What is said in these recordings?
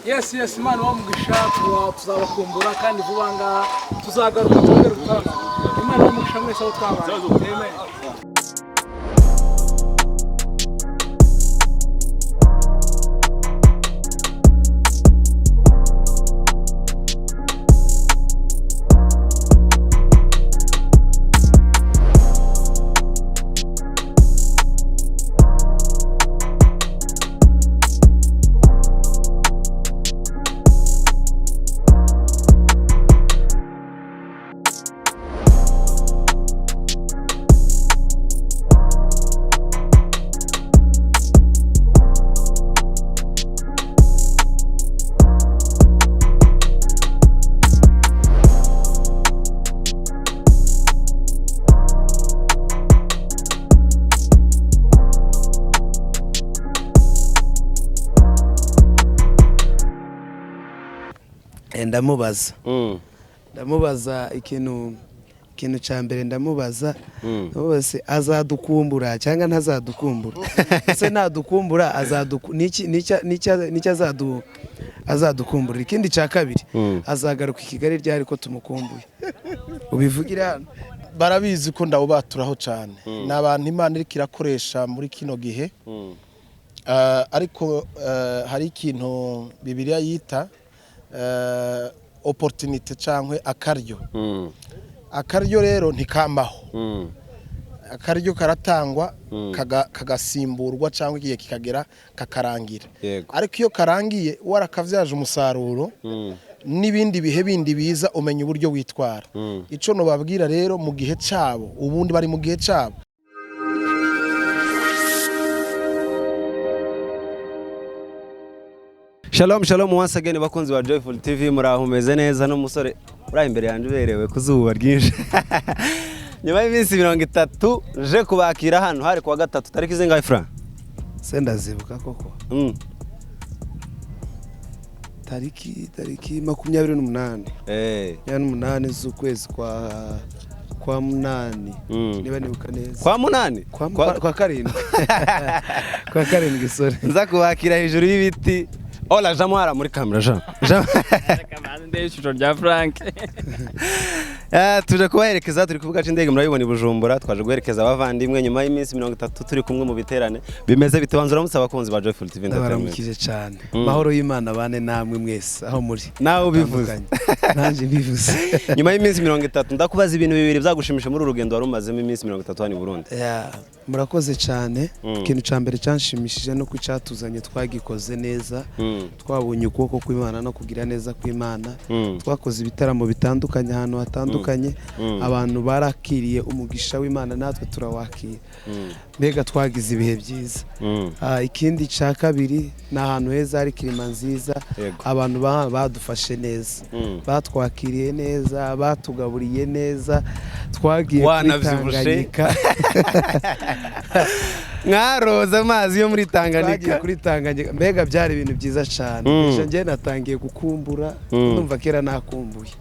Yes Imana wamugisha tuzabakumbura kandi vuba ngaha tuzagaruka tugaruka Imana wamugisha mwese aho twabaye amen. ndamubaza ikintu cya mbere ndamubaza bose azadukumbura cyangwa ntazadukumbura ese nadukumbura azadukumbura ikindi cya kabiri azagaruka i Kigali ryari ko tumukumbuye ubivugira hano barabizi ko ndawubaturaho cyane n'abantu Imana iri kirakoresha muri kino gihe ariko hari ikintu Bibiliya yita opportunity cyangwa akaryo rero ntikamaho akaryo karatangwa kagasimburwa cyangwa igihe kikagera kakarangira ariko iyo karangiye warakavyaje umusaruro n'ibindi bihe bindi biza umenya uburyo witwara ico no babwira rero mu gihe cyabo ubundi bari mu gihe cyabo. Shalom once again bakunzi wa Joyful TV murahumeze neza no musore uri imbere yanje uberewe kuzuba ryinshi nyuma y'iminsi 30 je kubakira hano hari kwa gatatu tariki zingahe fra senda zibuka koko tariki 28 28 z'ukwezi kwa munani niba nibuka neza kwa munani kwa karindwi kwa karindwi sore nza kubakira hejuru y'ibiti. Ola jamwara muri kamera Jean. Kamera ndeshusho rya Frank. Tuje kubaherekeza turi kuvuga c'indege murabibona Bujumbura twaje guherekeza abavandimwe nyuma y'iminsi 30 turi kumwe mu biterane bimeze bitabanzura musaba bakunzi ba Joyful TV ndabaramukije cyane mahoro y'Imana bane namwe mwese aho muri nawe bivuze nanje bivuze nyuma y'iminsi 30 ndakubaza ibintu bibiri byagushimisha muri urugendo warumazemo iminsi 30 hano i Burundi. Murakoze cyane ikintu cya mbere cyanshimishije no kwicatuzanye twagikoze neza twabonye ukuboko kw'Imana no kugira neza kw'Imana twakoze ibitaramo bitandukanye ahantu hatandukanye abantu barakiriye umugisha w'Imana natwe turawakira mbega twagize ibihe byiza. Ikindi cya kabiri na ahantu heza hari kirima nziza abantu badufashe neza batwakiriye neza batugaburiye neza twagiye kwitanganyika mwaroza amazi yo muri Tanganyika kuri Tanganyika mbega byari ibintu byiza cyane nje natangiye gukumbura numva kera nakumbuye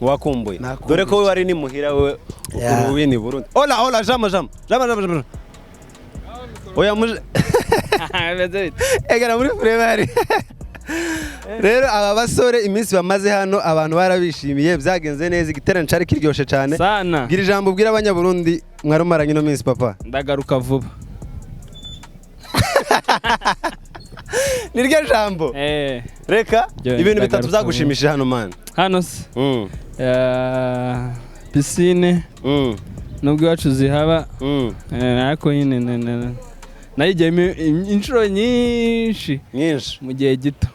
wakumbuye dore ko wari ni muhira we uruwini Burundi. Ola jama oya muje egera muri Frebari rero aba basore iminsi bamaze hano abantu barabishimiye byagenze neza igiterane cari kiryoshe cyane gira ijambo ubwira abanyaburundi mwarumaranye no minsi papa ndagaruka vuba niryo jambo reka ibintu bitatu byagushimishije hano man hano se piscine nubwo iwacu zihaba ariko nyine nayigiyemo inshuro nyinshi mu gihe gito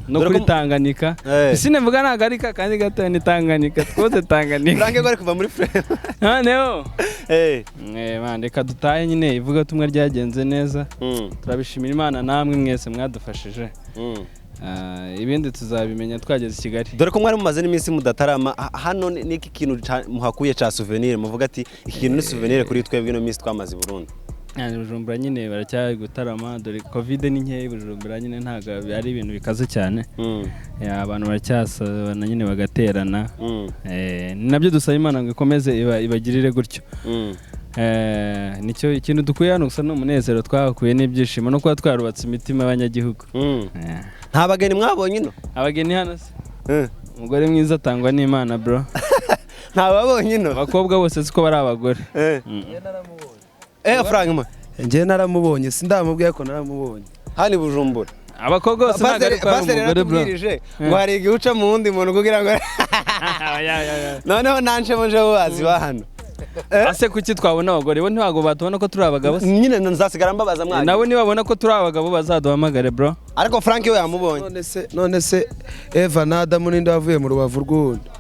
no kuri Tanganyika piscine mvuga nagarika kandi gato ni Tanganyika twose Tanganyika Frank bari kuva muri frame noneho reka dutaye nyine ivuga tumwe ryagenze neza turabishimira Imana namwe mwese mwadufashije ibindi tuzabimenya twageze i Kigali dore ko mwari mumaze n'iminsi mudatarama hano niki kintu muhakuye ca souvenir muvuga ati iki kintu ni souvenir kuri twebwe no minsi twamaze i Burundi. Bujumbura nyine baracyari gutarama dore covid ni nkeya Bujumbura nyine ntago ari ibintu bikaze cyane abantu baracyasabana nyine bagaterana nabyo dusaba Imana ngo ikomeze ibagirire gutyo nicyo ikintu dukuye hano gusa n'umunezero twakuye n'ibyishimo no kuba twarubatse imitima y'abanyagihugu nta bageni mwabonye ino abageni hano se umugore mwiza atangwa n'Imana bro nta babonye ino abakobwa bose siko bari abagore Frank ma njye naramubonye sindamubwiye ko naramubonye hani Bujumbura abakobwa bose ntabwo ari kwa umugore bro ngo hari igihe uca mu wundi muntu kugira ngo noneho nanshemo nje bazi ba hano ase kuki twabona abagore bo ntibago batubona ko turi abagabo nyine nzasigara mbabaza mwana nabo nibabona ko turi abagabo bazaduhamagare bro ariko Frank we yamubonye none se Eva na Adamu ninde wavuye mu rubavu rw'undi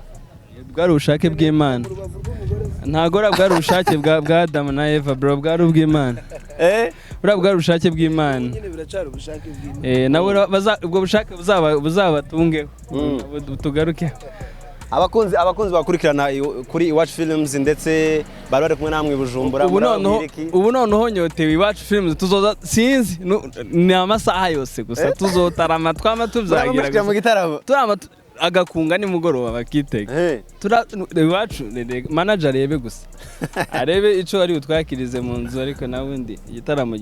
bwari ubushake bw'Imana ntago bwari ubushake bwa Adamu na Eva bro bwari ubw'Imana bwari ubushake bw'Imana nabo ubwo bushake buzabatungeho tugaruke abakunzi bakurikirana kuri Iwacu Films ndetse bari bari kumwe namwe Bujumbura ubu noneho nyotewe Iwacu Films tuzoza sinzi ni amasaha yose gusa tuzotarama twamatuzagira mu gitaramo agakunga nimugoroba bakitega Iwacu manager arebe gusa arebe ico ari utwakirize mu nzu ariko nawundi igitaramo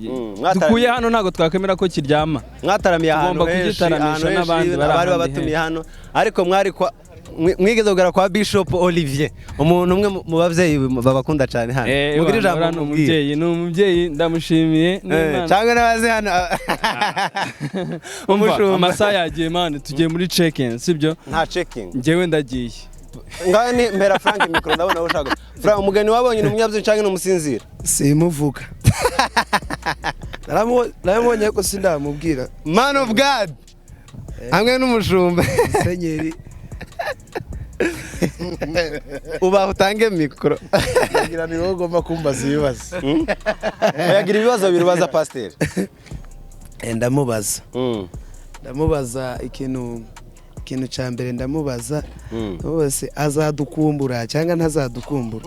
dukuye hano ntago twakwemera ko kiryama mwataramiye ahantu kugitaramisha n'abandi bari babatumiye hano ariko mwari mwigeze kugera kwa Bishop Olivier umuntu umwe mu bavyeyi babakunda cyane hano mugira ijambo umubyeyi ndamushimiye cyangwa nabaze hano umushumba amasaha yagiye mane tugiye muri check-in sibyo nta checking ngewe ndagiye ngaho ni mpera Frank mikro ndabona ushaka Frank umugeni wabonye n'umunyabyo cyangwa n'umusinzira simuvuga naramubonye ko sindamubwira man of God hamwe n'umushumba senyeri uba utange mikro ngira ni wowe ugomba kumbaza ibibazo yagira ibibazo birubaza pasteur ndamubaza ikintu cya mbere ndamubaza bose azadukumbura cyangwa ntazadukumbura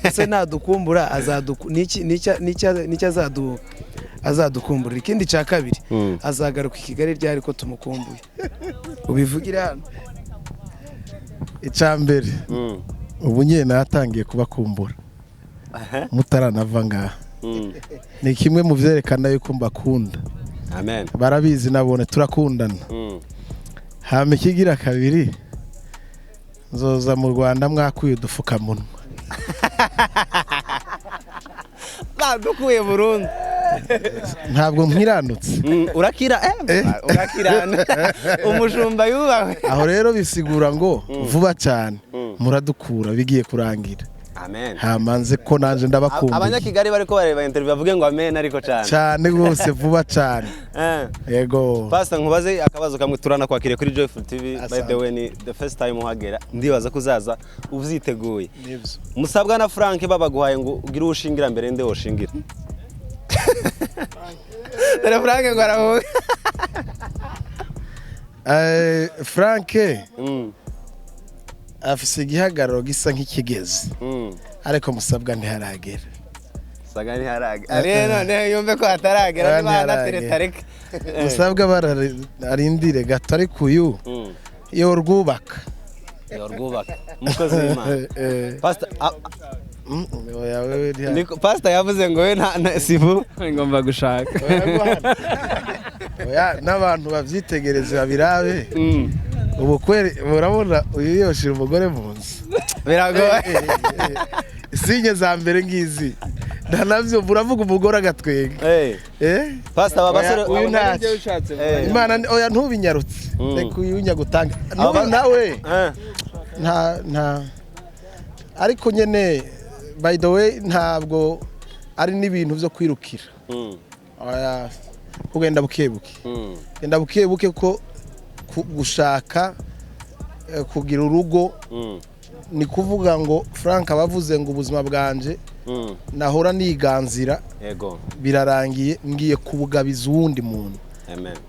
ese nadukumbura n'icyo azadukumbura ikindi cya kabiri azagaruka i Kigali ryari ko tumukumbuye ubivugira hano icambere ubu nyene natangiye kubakumbura mutaranava ngaha ni kimwe mu vyerekana yuko mbakunda amen barabizi nabone turakundana hama ikigira kabiri nzoza mu Rwanda mwakuye udufukamunwa badukuye Burundi ntabwo mpiranutse urakirana umushumba yubawe aho rero bisigura ngo vuba cyane muradukura bigiye kurangira amen hamanze ko nanje ndabakumbuye abanyakigali bariko bareba interview bavuge ngo amen ariko cyane rwose vuba cyane yego pastor nkubaze akabazo kamwe turana kwakire kuri Joyful TV by the way ni the first time uhagera ndibaza kuzaza uvyiteguye musabwa na Frank babaguhaye ngo ugire ushingira mbere nde woshingira Dere Frank ngo aravuga Frank afise igihagararo gisa nk'ikigezi ariko musabwa ntiharagera saga ntiharagera rero ne yumve ko ataragera nibana teretareka musabwa bararindire gato ariko uyu yorwubaka umukozi w'Imana pastor pastor yavuze ngo we nta sivu ngomba gushaka n'abantu bavyitegereze babirabe ubu kweri urabona uyu yoshira umugore mu nzu biragoye sinye za mbere ngizi ndanavyo buravuga umugore agatwega pastor babasore uyu ntacyo Imana oya ntubinyarutse reka uyu nyagutanga nawe nta ariko nyene by the way ntabwo ari n'ibintu byo kwirukira oya kugenda bukebuke genda bukebuke ko gushaka kugira urugo ni kuvuga ngo Frank abavuze ngo ubuzima bwanje nahora niganzira yego birarangiye ngiye kubugabiza uwundi muntu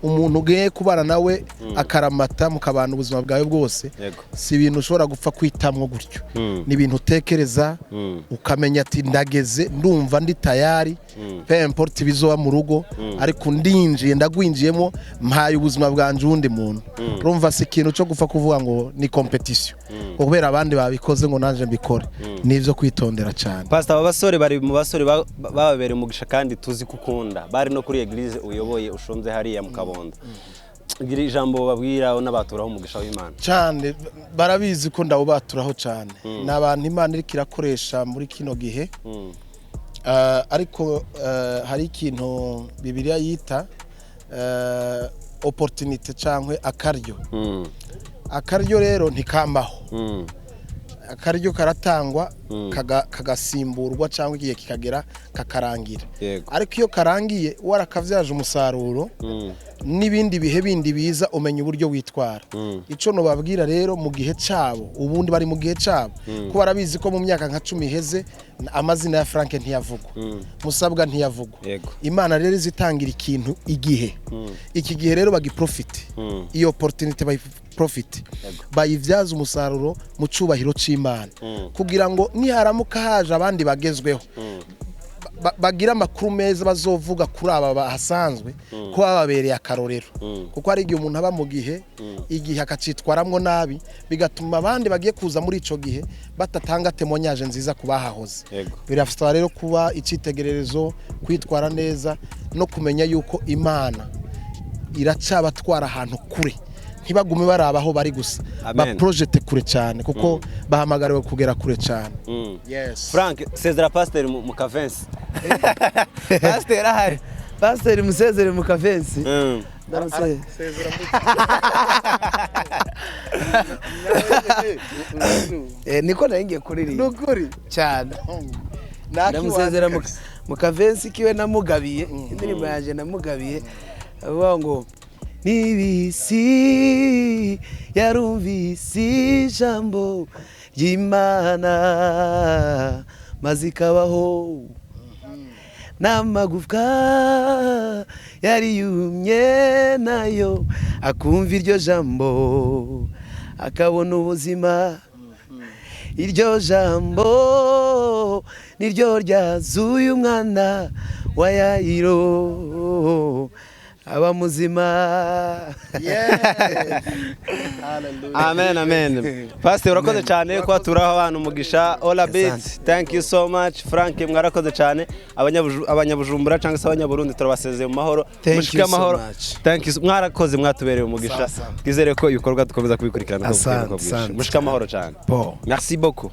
umuntu ugiye kubana nawe akaramata mukabana ubuzima bwawe bwose si ibintu ushobora gupfa kwitamwo gutyo ni ibintu utekereza ukamenya ati ndageze ndumva ndi tayari pe importe bizoba mu rugo ariko ndinjiye ndagwinjiyemo mpaye ubuzima bwanje uwundi muntu urumva si ikintu cyo gupfa kuvuga ngo ni competition kubera abandi babikoze ngo nanje mbikore nivyo kwitondera cyane pastor abasore bari mu basore bababere umugisha kandi tuzi kukunda bari no kuri eglise uyoboye ushonze hariya mu Kabondo gira ijambo babwira n'abaturaho umugisha w'Imana cyane barabizi ko ndawubaturaho cyane n'abantu Imana iri kirakoresha muri kino gihe ariko hari ikintu Bibiliya yita opportunity cyangwa akaryo rero ntikambaho akaryo karatangwa kagasimburwa cyangwa igihe kikagera kakarangira ariko iyo karangiye warakavyaje umusaruro n'ibindi bihe bindi biza umenya uburyo witwara ico no babwira rero mu gihe cyabo ubundi bari mu gihe cyabo ko barabizi ko mu myaka nka 10 iheze amazina ya Frank ntiyavugwa Musabwa ntiyavugwa Imana rero izitangira ikintu igihe iki gihe rero bagiprofite iyo opportunity profit bayivyaza umusaruro mu cubahiro c'Imana kugira ngo niharamuka haje abandi bagezweho bagira amakuru meza bazovuga kuri aba bahasanzwe ko bababereye akarorero kuko ari igihe umuntu aba mu gihe igihe akacitwaramwo nabi bigatuma abandi bagiye kuza muri ico gihe batatanga temonyaje nziza kubahahoze birafite rero kuba icitegererezo kwitwara neza no kumenya yuko Imana iracabatwara ahantu kure ntibagume barabaho bari gusa ba project kure cyane kuko bahamagariwe kugera kure cyane Frank Sezera Pasteur mu Kavensi Pasteur ahari Pasteur Musezere mu Kavensi Sezera niko naringiye kuririmba nukuri cyane ndamusezera mu Kavensi kiwe namugabiye indirimbo yaje namugabiye avuga ngo Nibisi yarumvisi ijambo ry'Imana mazikabaho n'amagufwa yari yumye nayo akumva iryo jambo akabona ubuzima iryo jambo niryo ryazuye umwana wa Yayiro aba muzima Amen amen Pastor urakoze cyane ko aturaho abantu umugisha all a bit thank you so much Frank mwarakoze cyane abanyabujumbura cyangwa se abanyaburundi turabasezeye mu mahoro mushike amahoro thank you mwarakoze mwatubereye umugisha twizere ko ibikorwa dukomeza kubikurikirana mushike amahoro cyane merci beaucoup